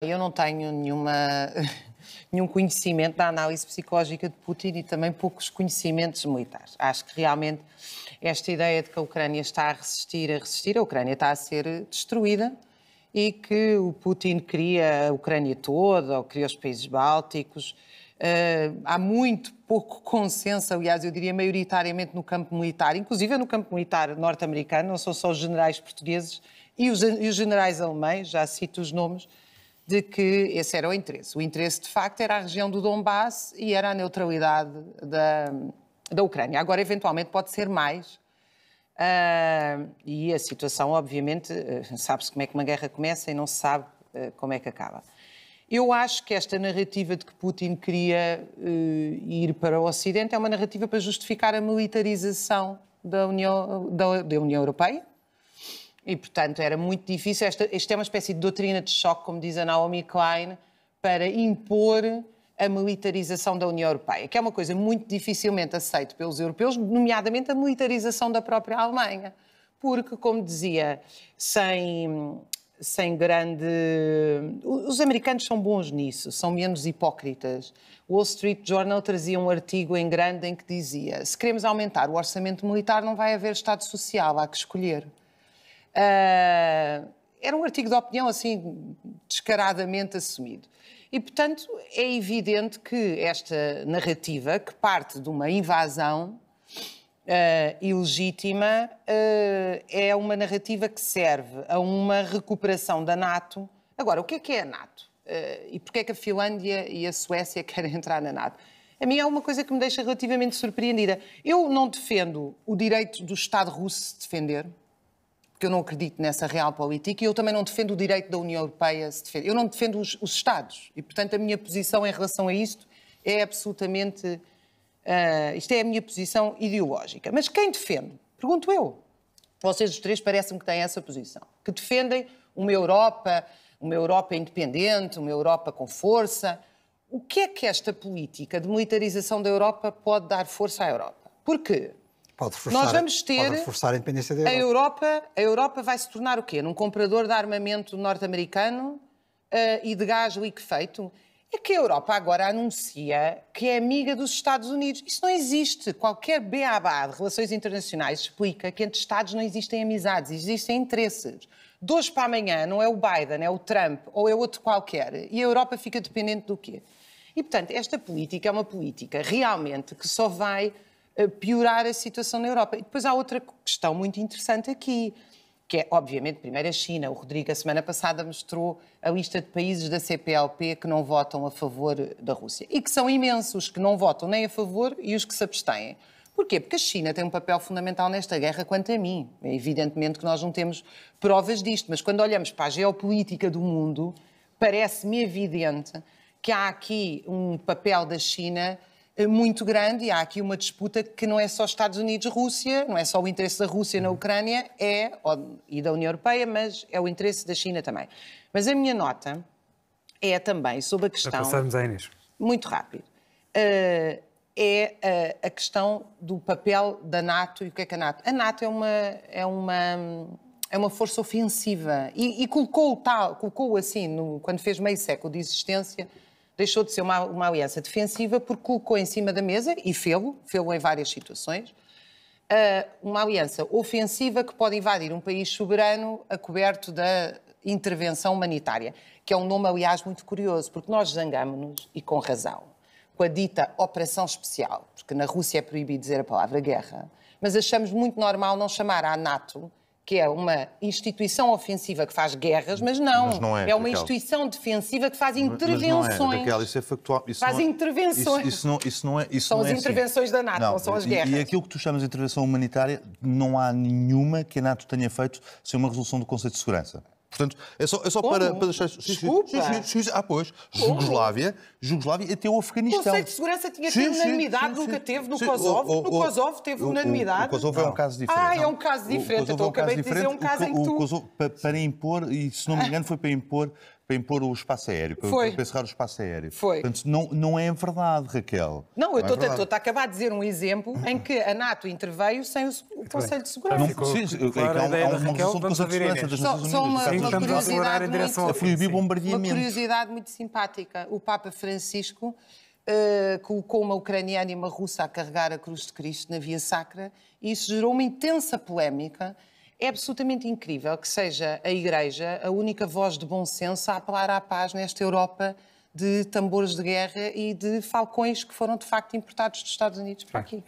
Eu não tenho nenhum conhecimento da análise psicológica de Putin e também poucos conhecimentos militares. Acho que realmente esta ideia de que a Ucrânia está a resistir, a Ucrânia está a ser destruída e que o Putin queria a Ucrânia toda, ou queria os países bálticos. Há muito pouco consenso, aliás, eu diria maioritariamente no campo militar, inclusive no campo militar norte-americano, não são só os generais portugueses e os generais alemães, já cito os nomes, de que esse era o interesse. O interesse, de facto, era a região do Donbass e era a neutralidade da Ucrânia. Agora, eventualmente, pode ser mais. E a situação, obviamente, sabe-se como é que uma guerra começa e não se sabe como é que acaba. Eu acho que esta narrativa de que Putin queria ir para o Ocidente é uma narrativa para justificar a militarização da União Europeia. E, portanto, era muito difícil. Esta é uma espécie de doutrina de choque, como diz a Naomi Klein, para impor a militarização da União Europeia, que é uma coisa muito dificilmente aceita pelos europeus, nomeadamente a militarização da própria Alemanha. Porque, como dizia, sem grande... Os americanos são bons nisso, são menos hipócritas. O Wall Street Journal trazia um artigo em grande em que dizia: se queremos aumentar o orçamento militar, não vai haver Estado Social, há que escolher. Era um artigo de opinião assim descaradamente assumido. E, portanto, é evidente que esta narrativa, que parte de uma invasão ilegítima, é uma narrativa que serve a uma recuperação da NATO. Agora, o que é a NATO? E porquê é que a Finlândia e a Suécia querem entrar na NATO? A mim é uma coisa que me deixa relativamente surpreendida. Eu não defendo o direito do Estado russo se defender, porque eu não acredito nessa realpolitik, e eu também não defendo o direito da União Europeia se defender. Eu não defendo os Estados. E, portanto, a minha posição em relação a isto é absolutamente... isto é a minha posição ideológica. Mas quem defende? Pergunto eu. Vocês os três parecem-me que têm essa posição. Que defendem uma Europa independente, uma Europa com força. O que é que esta política de militarização da Europa pode dar força à Europa? Porquê? Nós vamos ter... Pode reforçar a independência da Europa. A Europa vai se tornar o quê? Num comprador de armamento norte-americano e de gás liquefeito? É que a Europa agora anuncia que é amiga dos Estados Unidos. Isso não existe. Qualquer beabá de relações internacionais explica que entre Estados não existem amizades, existem interesses. De hoje para amanhã não é o Biden, é o Trump ou é outro qualquer. E a Europa fica dependente do quê? E, portanto, esta política é uma política realmente que só vai piorar a situação na Europa. E depois há outra questão muito interessante aqui, que é, obviamente, primeiro a China. O Rodrigo, a semana passada, mostrou a lista de países da CPLP que não votam a favor da Rússia. E que são imensos, que não votam nem a favor e os que se abstêm. Porquê? Porque a China tem um papel fundamental nesta guerra, quanto a mim. É evidentemente que nós não temos provas disto, mas quando olhamos para a geopolítica do mundo, parece-me evidente que há aqui um papel da China muito grande, e há aqui uma disputa que não é só Estados Unidos-Rússia, não é só o interesse da Rússia na Ucrânia e da União Europeia, mas é o interesse da China também. Mas a minha nota é também sobre a questão... Para passarmos a Inês. Muito rápido. É a questão do papel da NATO. E o que é que a NATO? A NATO é uma força ofensiva e colocou assim, quando fez meio século de existência, deixou de ser uma aliança defensiva porque colocou em cima da mesa, e fê-lo em várias situações, uma aliança ofensiva que pode invadir um país soberano a coberto da intervenção humanitária, que é um nome, aliás, muito curioso, porque nós zangamos-nos, e com razão, com a dita operação especial, porque na Rússia é proibido dizer a palavra guerra, mas achamos muito normal não chamar à NATO, que é uma instituição ofensiva que faz guerras, mas não é uma instituição defensiva que faz intervenções. Mas não é, Raquel, isso é factual. Faz intervenções. Isso não é são as intervenções da NATO, não são as guerras. E aquilo que tu chamas de intervenção humanitária, não há nenhuma que a NATO tenha feito sem uma resolução do Conselho de Segurança. Portanto, é só para deixar... Desculpa. Pois. Jugoslávia até o Afeganistão. O Conselho de Segurança tinha que ter unanimidade, nunca teve no Kosovo. No Kosovo teve unanimidade. O Kosovo é um caso diferente. É um caso diferente. Então acabei de dizer um caso em que tu... O Kosovo, para impor, e se não me engano, foi para impor para impor o espaço aéreo, para encerrar o espaço aéreo. Portanto, não é verdade, Raquel. Não, eu estou a acabar de dizer um exemplo em que a NATO interveio sem o Conselho de Segurança. Há uma resolução do Conselho de Segurança das Nações Unidas. Só uma curiosidade muito simpática. O Papa Francisco colocou uma ucraniana e uma russa a carregar a cruz de Cristo na Via Sacra e isso gerou uma intensa polémica. É absolutamente incrível que seja a Igreja a única voz de bom senso a apelar à paz nesta Europa de tambores de guerra e de falcões que foram, de facto, importados dos Estados Unidos para aqui.